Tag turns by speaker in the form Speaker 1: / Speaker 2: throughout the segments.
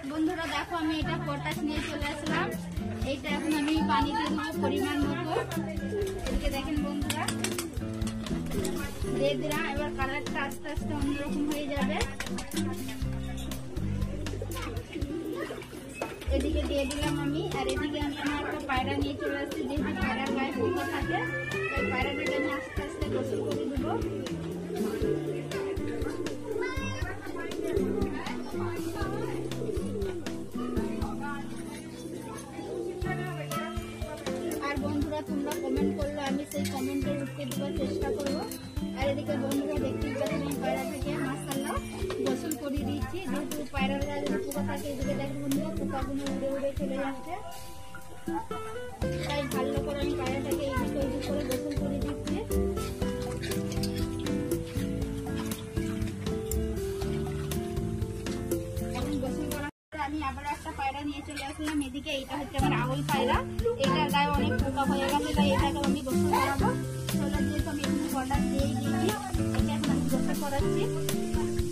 Speaker 1: বন্ধুরা দেখো আমি এটা পটাশ নিয়ে চলে আসলাম। এইটা এখন আমি পানিতে দেবো পরিমাণ মতো। এদিকে দেখেন বন্ধুরা দিয়ে দিলাম। এবার কালারটা আস্তে আস্তে অন্যরকম হয়ে যাবে। এদিকে দিয়ে দিলাম আমি। আর এদিকে আমি আমার একটা পায়রা নিয়ে চলে আসছি। যেহেতু পায়রার গায়ে পোকা থাকে ওই পায়রাটাকে আমি আস্তে আস্তে গোসল করে দেবো। আর বন্ধুরা তোমরা কমেন্ট করলো, আমি সেই কমেন্টের উত্তর দেওয়ার চেষ্টা করবো। আর এদিকে বন্ধুরা দেখতেই পাচ্ছেন আমি পায়রাটাকে মাশাআল্লাহ গোসল করে দিচ্ছি। যেহেতু পায়রার গায়ে যদি পোকা থাকে, এদিকে দেখো বন্ধুরা পোকাগুলো উড়ে উড়ে চলে যাচ্ছে। তাই ভালো করে আমি পায়রাটাকে এদিকে ওইদিক করে গোসল করে দিচ্ছি। এখন গোসল করা আমি আবার একটা পায়রা নিয়ে চলে আসলাম। এদিকে এইটা হচ্ছে আমার আউল পায়রা। এটার গায়ে অনেক পোকা হয়ে গেছে, তাই এটাকে আমি গোসল করাবো। চলে যেহেতু আমি এখানে পটাশ দিয়েই দিয়েছি, এটা এখন আমি গোসল করাচ্ছি।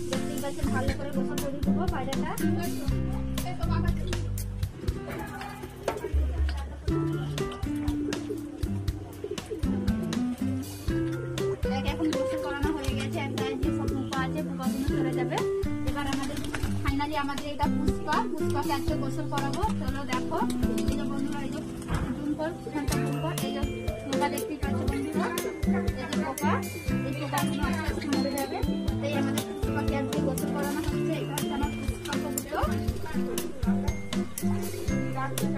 Speaker 1: দেখতেই পাচ্ছেন ভালো করে গোসল করে দেবো পায়রাটা। এখন গোসল করানো হয়ে গেছে। এক গায়ে যে সব পোকা আছে পোকাগুলো চলে যাবে। এবার আমাদের ফাইনালি আমাদের এটা পুষ্পাকে আজকে গোসল করাবো। চলো দেখো এই যে বন্ধুরা, এই যে পোকা, এই যে পোকা দেখতেই পাচ্ছ বন্ধুরা, এই যে পোকা, এই পোকাগুলো আস্তে আস্তে মরে যাবে। তাই আমাদের পুষ্পাকে আজকে গোসল করানো হচ্ছে। এটা হচ্ছে আমার পুষ্পা।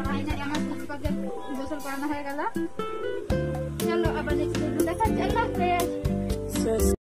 Speaker 1: ফাইনালি আমার পুষ্পাকে গোসল করানো হয়ে গেল।